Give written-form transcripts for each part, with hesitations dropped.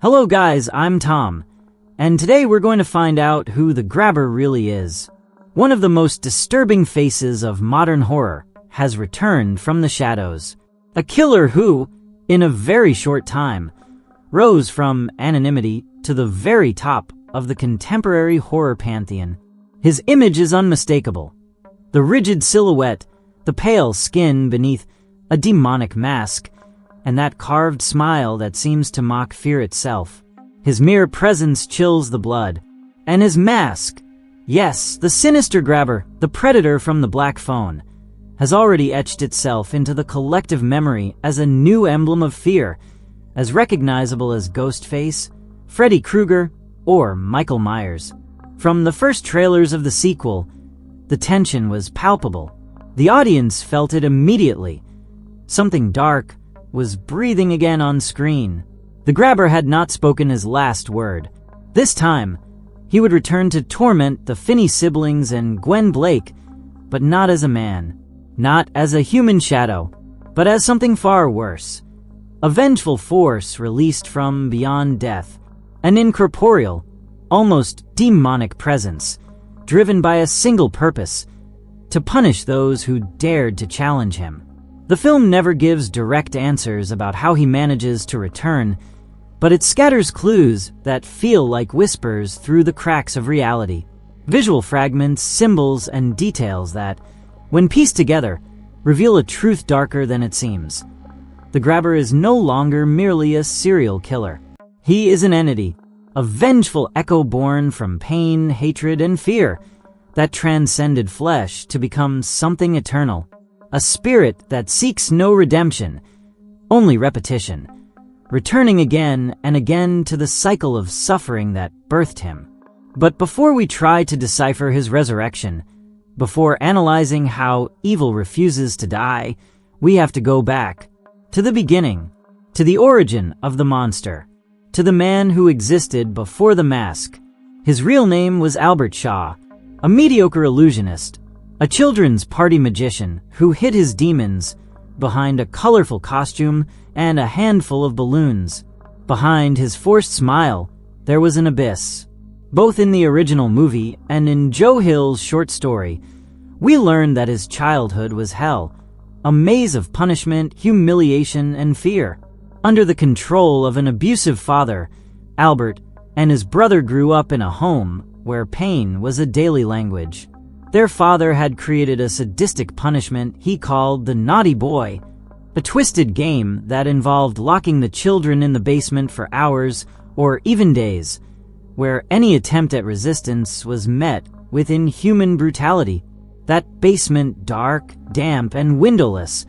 Hello guys, I'm Tom, and today we're going to find out who the Grabber really is. One of the most disturbing faces of modern horror has returned from the shadows. A killer who, in a very short time, rose from anonymity to the very top of the contemporary horror pantheon. His image is unmistakable. The rigid silhouette, the pale skin beneath a demonic mask, and that carved smile that seems to mock fear itself. His mere presence chills the blood. And his mask, yes, the sinister Grabber, the predator from the Black Phone, has already etched itself into the collective memory as a new emblem of fear, as recognizable as Ghostface, Freddy Krueger, or Michael Myers. From the first trailers of the sequel, the tension was palpable. The audience felt it immediately. Something dark was breathing again on screen. The Grabber had not spoken his last word. This time, he would return to torment the Finney siblings and Gwen Blake, but not as a man, not as a human shadow, but as something far worse. A vengeful force released from beyond death, an incorporeal, almost demonic presence, driven by a single purpose: to punish those who dared to challenge him. The film never gives direct answers about how he manages to return, but it scatters clues that feel like whispers through the cracks of reality. Visual fragments, symbols, and details that, when pieced together, reveal a truth darker than it seems. The Grabber is no longer merely a serial killer. He is an entity, a vengeful echo born from pain, hatred, and fear that transcended flesh to become something eternal. A spirit that seeks no redemption, only repetition, returning again and again to the cycle of suffering that birthed him. But before we try to decipher his resurrection, before analyzing how evil refuses to die, we have to go back to the beginning, to the origin of the monster, to the man who existed before the mask. His real name was Albert Shaw, a mediocre illusionist, a children's party magician who hid his demons behind a colorful costume and a handful of balloons. Behind his forced smile, there was an abyss. Both in the original movie and in Joe Hill's short story, we learned that his childhood was hell, a maze of punishment, humiliation, and fear. Under the control of an abusive father, Albert and his brother grew up in a home where pain was a daily language. Their father had created a sadistic punishment he called the naughty boy, a twisted game that involved locking the children in the basement for hours or even days, where any attempt at resistance was met with inhuman brutality. That basement, dark, damp, and windowless,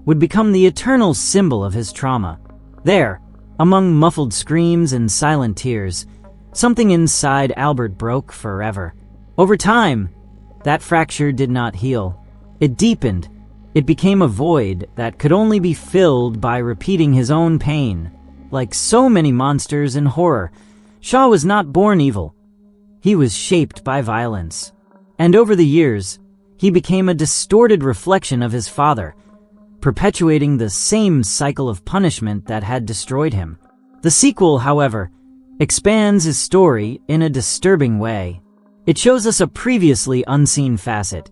would become the eternal symbol of his trauma. There, among muffled screams and silent tears, something inside Albert broke forever. Over time, that fracture did not heal. It deepened. It became a void that could only be filled by repeating his own pain. Like so many monsters in horror, Shaw was not born evil. He was shaped by violence. And over the years, he became a distorted reflection of his father, perpetuating the same cycle of punishment that had destroyed him. The sequel, however, expands his story in a disturbing way. It shows us a previously unseen facet,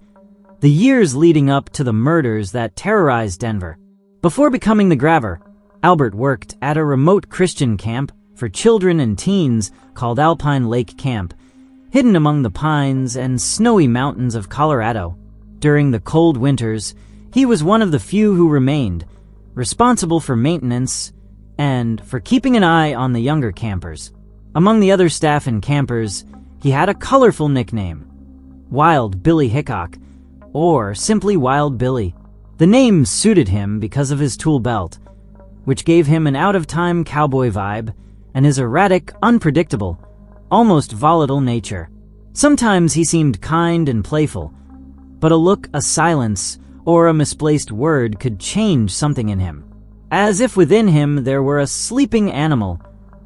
the years leading up to the murders that terrorized Denver. Before becoming the Grabber, Albert worked at a remote Christian camp for children and teens called Alpine Lake Camp, hidden among the pines and snowy mountains of Colorado. During the cold winters, he was one of the few who remained, responsible for maintenance and for keeping an eye on the younger campers. Among the other staff and campers, he had a colorful nickname, Wild Billy Hickok, or simply Wild Billy. The name suited him because of his tool belt, which gave him an out-of-time cowboy vibe, and his erratic, unpredictable, almost volatile nature. Sometimes he seemed kind and playful, but a look, a silence, or a misplaced word could change something in him. As if within him there were a sleeping animal,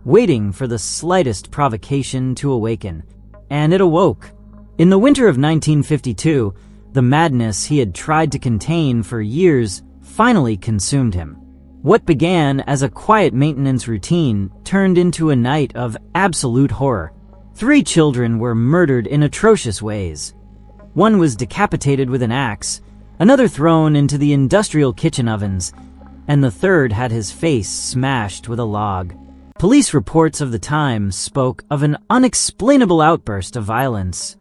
waiting for the slightest provocation to awaken. And it awoke. In the winter of 1952, the madness he had tried to contain for years finally consumed him. What began as a quiet maintenance routine turned into a night of absolute horror. 3 children were murdered in atrocious ways. One was decapitated with an axe, another thrown into the industrial kitchen ovens, and the third had his face smashed with a log. Police reports of the time spoke of an unexplainable outburst of violence.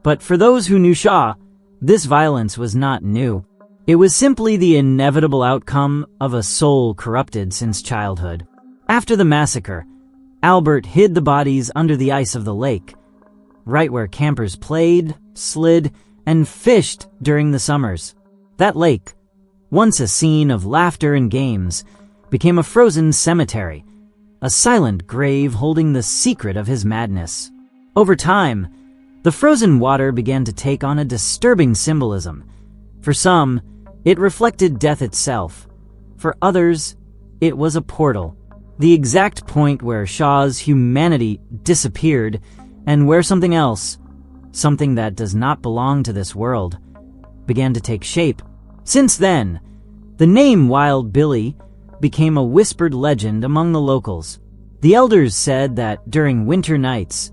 But for those who knew Shaw, this violence was not new. It was simply the inevitable outcome of a soul corrupted since childhood. After the massacre, Albert hid the bodies under the ice of the lake, right where campers played, slid, and fished during the summers. That lake, once a scene of laughter and games, became a frozen cemetery, a silent grave holding the secret of his madness. Over time, the frozen water began to take on a disturbing symbolism. For some, it reflected death itself. For others, it was a portal, the exact point where Shaw's humanity disappeared and where something else, something that does not belong to this world, began to take shape. Since then, the name Wild Billy became a whispered legend among the locals. The elders said that during winter nights,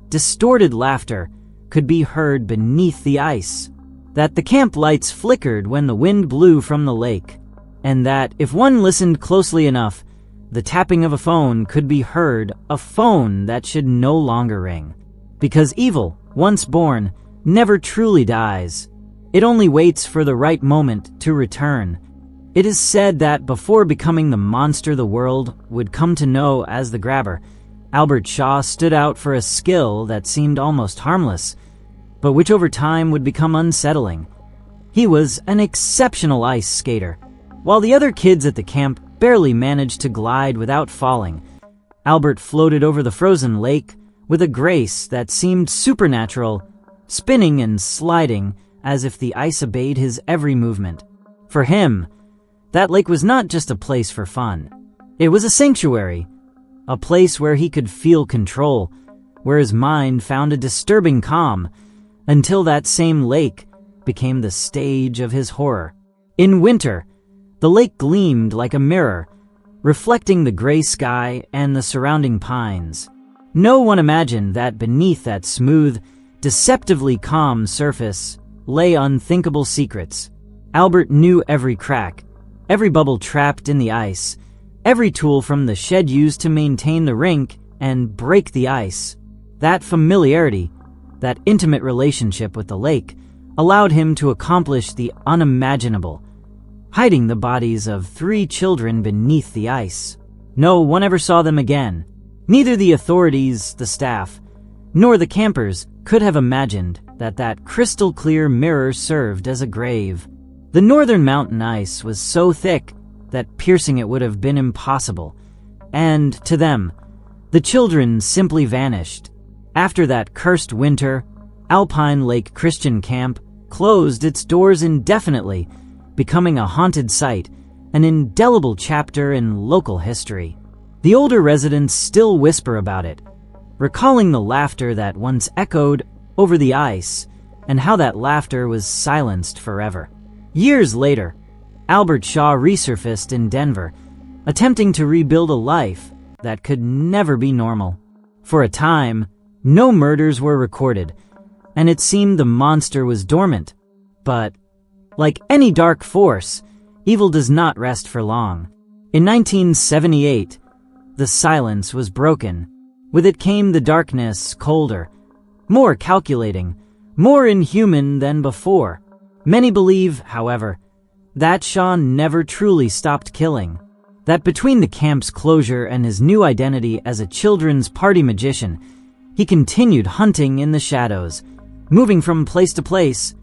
distorted laughter could be heard beneath the ice, that the camp lights flickered when the wind blew from the lake, and that if one listened closely enough, the tapping of a phone could be heard, a phone that should no longer ring. Because evil, once born, never truly dies. It only waits for the right moment to return. It is said that before becoming the monster the world would come to know as the Grabber, Albert Shaw stood out for a skill that seemed almost harmless, but which over time would become unsettling. He was an exceptional ice skater. While the other kids at the camp barely managed to glide without falling, Albert floated over the frozen lake with a grace that seemed supernatural, spinning and sliding as if the ice obeyed his every movement. For him, that lake was not just a place for fun. It was a sanctuary, a place where he could feel control, where his mind found a disturbing calm, until that same lake became the stage of his horror. In winter, the lake gleamed like a mirror, reflecting the gray sky and the surrounding pines. No one imagined that beneath that smooth, deceptively calm surface lay unthinkable secrets. Albert knew every crack, every bubble trapped in the ice, every tool from the shed used to maintain the rink and break the ice. That familiarity, that intimate relationship with the lake, allowed him to accomplish the unimaginable, hiding the bodies of 3 children beneath the ice. No one ever saw them again. Neither the authorities, the staff, nor the campers could have imagined that crystal-clear mirror served as a grave. The northern mountain ice was so thick that piercing it would have been impossible, and to them, the children simply vanished. After that cursed winter, Alpine Lake Christian Camp closed its doors indefinitely, becoming a haunted site, an indelible chapter in local history. The older residents still whisper about it, recalling the laughter that once echoed over the ice and how that laughter was silenced forever. Years later, Albert Shaw resurfaced in Denver, attempting to rebuild a life that could never be normal. For a time, no murders were recorded, and it seemed the monster was dormant. But, like any dark force, evil does not rest for long. In 1978, the silence was broken. With it came the darkness, colder, more calculating, more inhuman than before. Many believe, however, that Shaw never truly stopped killing. That between the camp's closure and his new identity as a children's party magician, he continued hunting in the shadows, moving from place to place,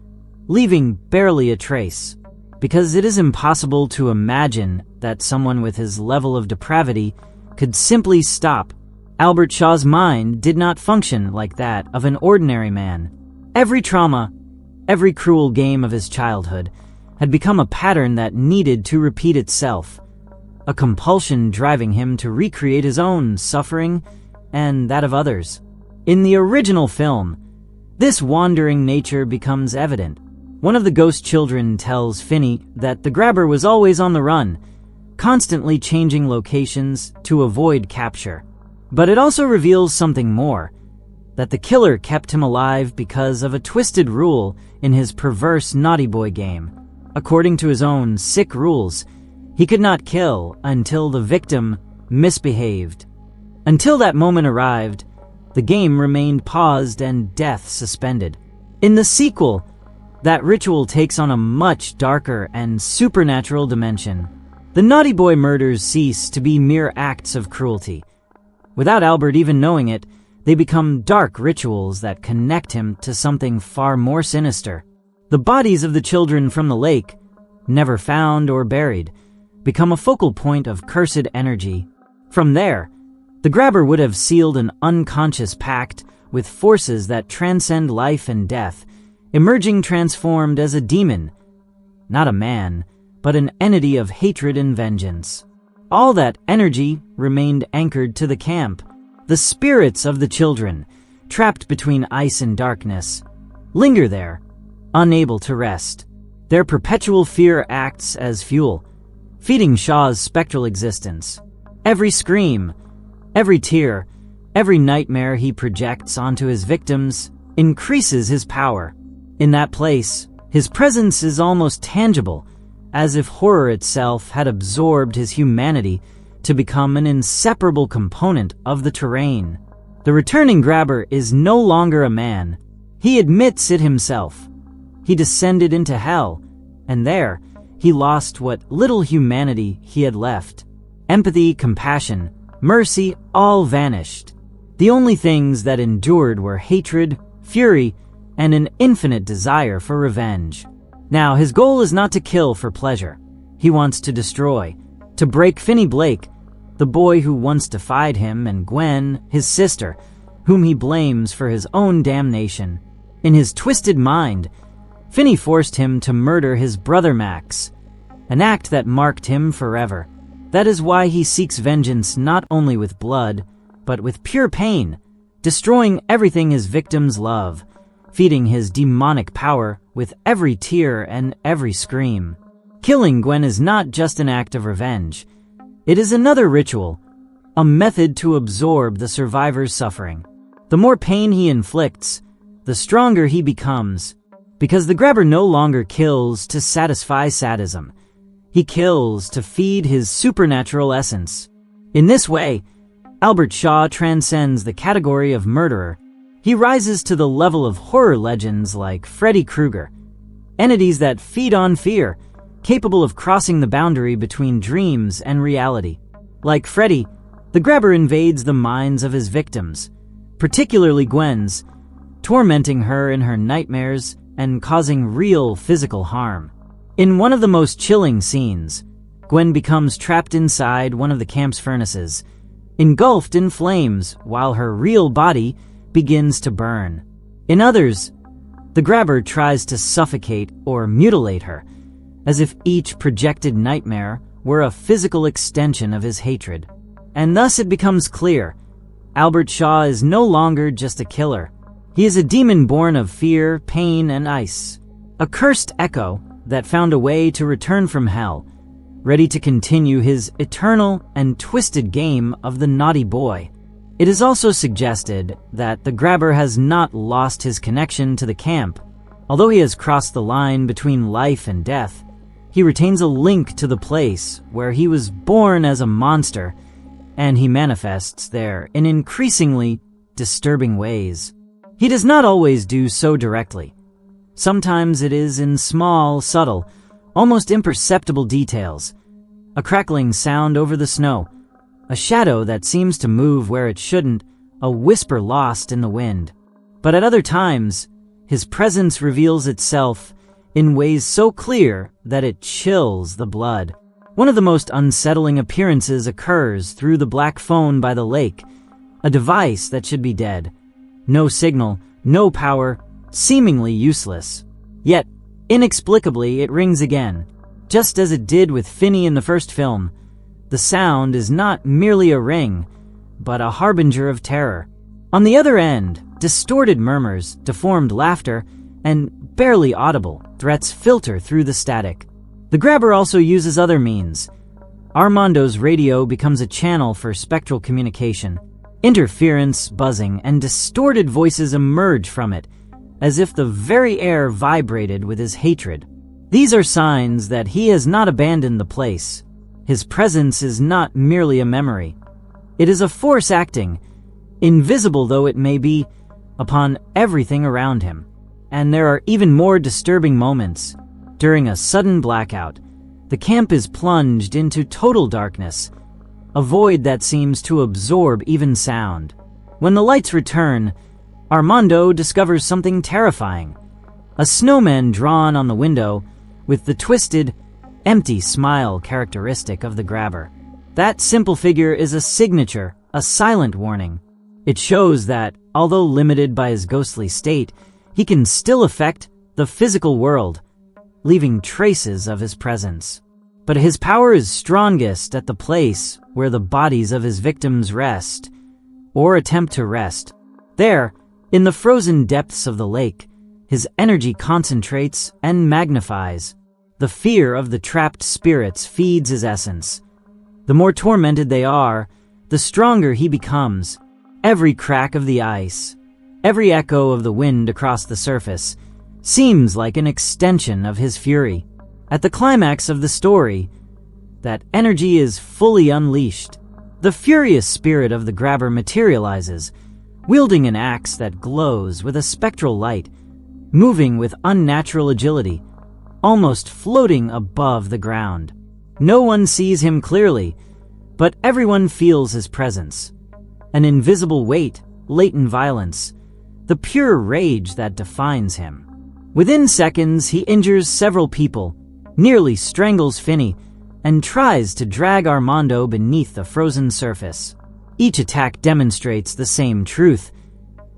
leaving barely a trace. Because it is impossible to imagine that someone with his level of depravity could simply stop. Albert Shaw's mind did not function like that of an ordinary man. Every trauma, every cruel game of his childhood had become a pattern that needed to repeat itself, a compulsion driving him to recreate his own suffering and that of others. In the original film, this wandering nature becomes evident. One of the ghost children tells Finney that the Grabber was always on the run, constantly changing locations to avoid capture. But it also reveals something more, that the killer kept him alive because of a twisted rule in his perverse naughty boy game. According to his own sick rules, he could not kill until the victim misbehaved. Until that moment arrived, the game remained paused and death suspended. In the sequel, that ritual takes on a much darker and supernatural dimension. The naughty boy murders cease to be mere acts of cruelty. Without Albert even knowing it, they become dark rituals that connect him to something far more sinister. The bodies of the children from the lake, never found or buried, become a focal point of cursed energy. From there, the grabber would have sealed an unconscious pact with forces that transcend life and death, emerging transformed as a demon, not a man, but an entity of hatred and vengeance. All that energy remained anchored to the camp. The spirits of the children, trapped between ice and darkness, linger there, unable to rest. Their perpetual fear acts as fuel, feeding Shaw's spectral existence. Every scream, every tear, every nightmare he projects onto his victims increases his power. In that place, his presence is almost tangible, as if horror itself had absorbed his humanity to become an inseparable component of the terrain. The returning grabber is no longer a man. He admits it himself. He descended into hell, and there, he lost what little humanity he had left. Empathy, compassion, mercy, all vanished. The only things that endured were hatred, fury, and an infinite desire for revenge. Now, his goal is not to kill for pleasure. He wants to destroy, to break Finney Blake, the boy who once defied him, and Gwen, his sister, whom he blames for his own damnation. In his twisted mind, Finney forced him to murder his brother Max, an act that marked him forever. That is why he seeks vengeance not only with blood, but with pure pain, destroying everything his victims love, feeding his demonic power with every tear and every scream. Killing Gwen is not just an act of revenge. It is another ritual, a method to absorb the survivor's suffering. The more pain he inflicts, the stronger he becomes, because the grabber no longer kills to satisfy sadism. He kills to feed his supernatural essence. In this way, Albert Shaw transcends the category of murderer. He rises to the level of horror legends like Freddy Krueger, entities that feed on fear, capable of crossing the boundary between dreams and reality. Like Freddy, the grabber invades the minds of his victims, particularly Gwen's, tormenting her in her nightmares and causing real physical harm. In one of the most chilling scenes, Gwen becomes trapped inside one of the camp's furnaces, engulfed in flames while her real body begins to burn. In others, the grabber tries to suffocate or mutilate her, as if each projected nightmare were a physical extension of his hatred. And thus it becomes clear, Albert Shaw is no longer just a killer. He is a demon born of fear, pain, and ice. A cursed echo that found a way to return from hell, ready to continue his eternal and twisted game of the naughty boy. It is also suggested that the grabber has not lost his connection to the camp. Although he has crossed the line between life and death, he retains a link to the place where he was born as a monster, and he manifests there in increasingly disturbing ways. He does not always do so directly. Sometimes it is in small, subtle, almost imperceptible details. A crackling sound over the snow, a shadow that seems to move where it shouldn't, a whisper lost in the wind. But at other times, his presence reveals itself in ways so clear that it chills the blood. One of the most unsettling appearances occurs through the black phone by the lake, a device that should be dead. No signal, no power, seemingly useless. Yet, inexplicably, it rings again. Just as it did with Finney in the first film, the sound is not merely a ring, but a harbinger of terror. On the other end, distorted murmurs, deformed laughter, and barely audible threats filter through the static. The grabber also uses other means. Armando's radio becomes a channel for spectral communication. Interference, buzzing, and distorted voices emerge from it, as if the very air vibrated with his hatred. These are signs that he has not abandoned the place. His presence is not merely a memory. It is a force acting, invisible though it may be, upon everything around him. And there are even more disturbing moments. During a sudden blackout, the camp is plunged into total darkness, a void that seems to absorb even sound. When the lights return, Armando discovers something terrifying. A snowman drawn on the window with the twisted, empty smile characteristic of the grabber. That simple figure is a signature, a silent warning. It shows that, although limited by his ghostly state, he can still affect the physical world, leaving traces of his presence. But his power is strongest at the place where the bodies of his victims rest, or attempt to rest. There, in the frozen depths of the lake, his energy concentrates and magnifies. The fear of the trapped spirits feeds his essence. The more tormented they are, the stronger he becomes. Every crack of the ice, every echo of the wind across the surface, seems like an extension of his fury. At the climax of the story, that energy is fully unleashed. The furious spirit of the grabber materializes, wielding an axe that glows with a spectral light, moving with unnatural agility, almost floating above the ground. No one sees him clearly, but everyone feels his presence. An invisible weight, latent violence, the pure rage that defines him. Within seconds, he injures several people, nearly strangles Finney, and tries to drag Armando beneath the frozen surface. Each attack demonstrates the same truth.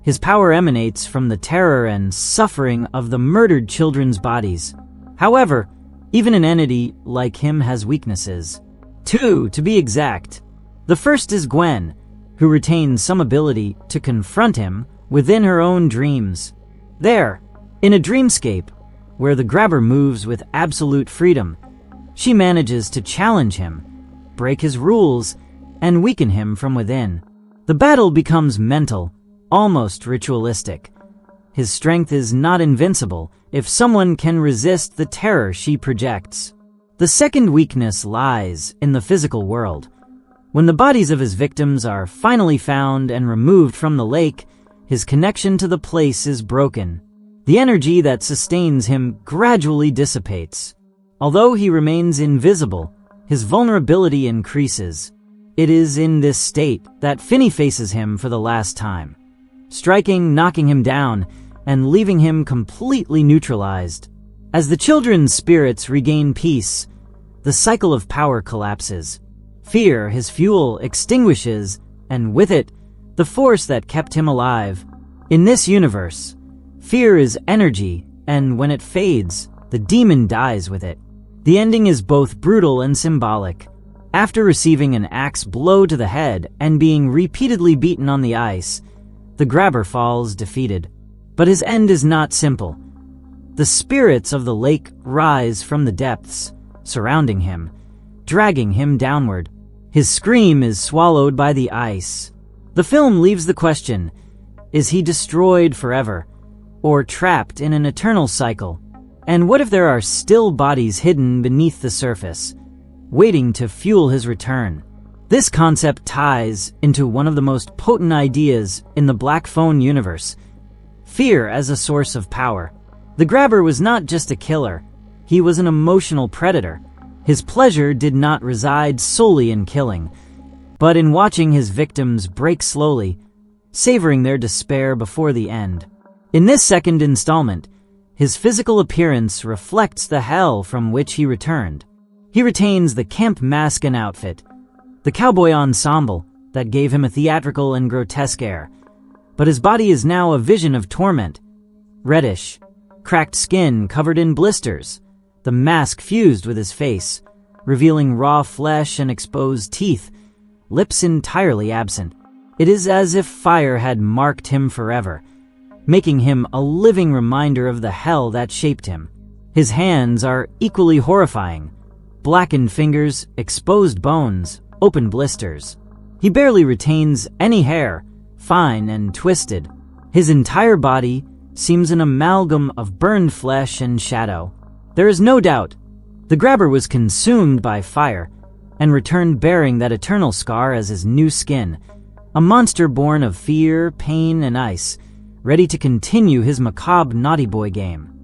His power emanates from the terror and suffering of the murdered children's bodies. However, even an entity like him has weaknesses. 2, to be exact. The first is Gwen, who retains some ability to confront him within her own dreams. There, in a dreamscape, where the grabber moves with absolute freedom, she manages to challenge him, break his rules, and weaken him from within. The battle becomes mental, almost ritualistic. His strength is not invincible if someone can resist the terror she projects. The second weakness lies in the physical world. When the bodies of his victims are finally found and removed from the lake, his connection to the place is broken. The energy that sustains him gradually dissipates. Although he remains invisible, his vulnerability increases. It is in this state that Finney faces him for the last time, striking, knocking him down, and leaving him completely neutralized. As the children's spirits regain peace, the cycle of power collapses. Fear, his fuel, extinguishes, and with it, the force that kept him alive. In this universe, fear is energy, and when it fades, the demon dies with it. The ending is both brutal and symbolic. After receiving an axe blow to the head and being repeatedly beaten on the ice, the grabber falls defeated. But his end is not simple. The spirits of the lake rise from the depths, surrounding him, dragging him downward. His scream is swallowed by the ice. The film leaves the question, is he destroyed forever, or trapped in an eternal cycle? And what if there are still bodies hidden beneath the surface, waiting to fuel his return? This concept ties into one of the most potent ideas in the Black Phone universe, fear as a source of power. The grabber was not just a killer, he was an emotional predator. His pleasure did not reside solely in killing, but in watching his victims break slowly, savoring their despair before the end. In this second installment, his physical appearance reflects the hell from which he returned. He retains the camp mask and outfit, the cowboy ensemble that gave him a theatrical and grotesque air, but his body is now a vision of torment. Reddish, cracked skin covered in blisters, the mask fused with his face, revealing raw flesh and exposed teeth, lips entirely absent. It is as if fire had marked him forever, making him a living reminder of the hell that shaped him. His hands are equally horrifying, blackened fingers, exposed bones, open blisters. He barely retains any hair, fine and twisted. His entire body seems an amalgam of burned flesh and shadow. There is no doubt the grabber was consumed by fire and returned bearing that eternal scar as his new skin, a monster born of fear, pain, and ice, ready to continue his macabre naughty boy game.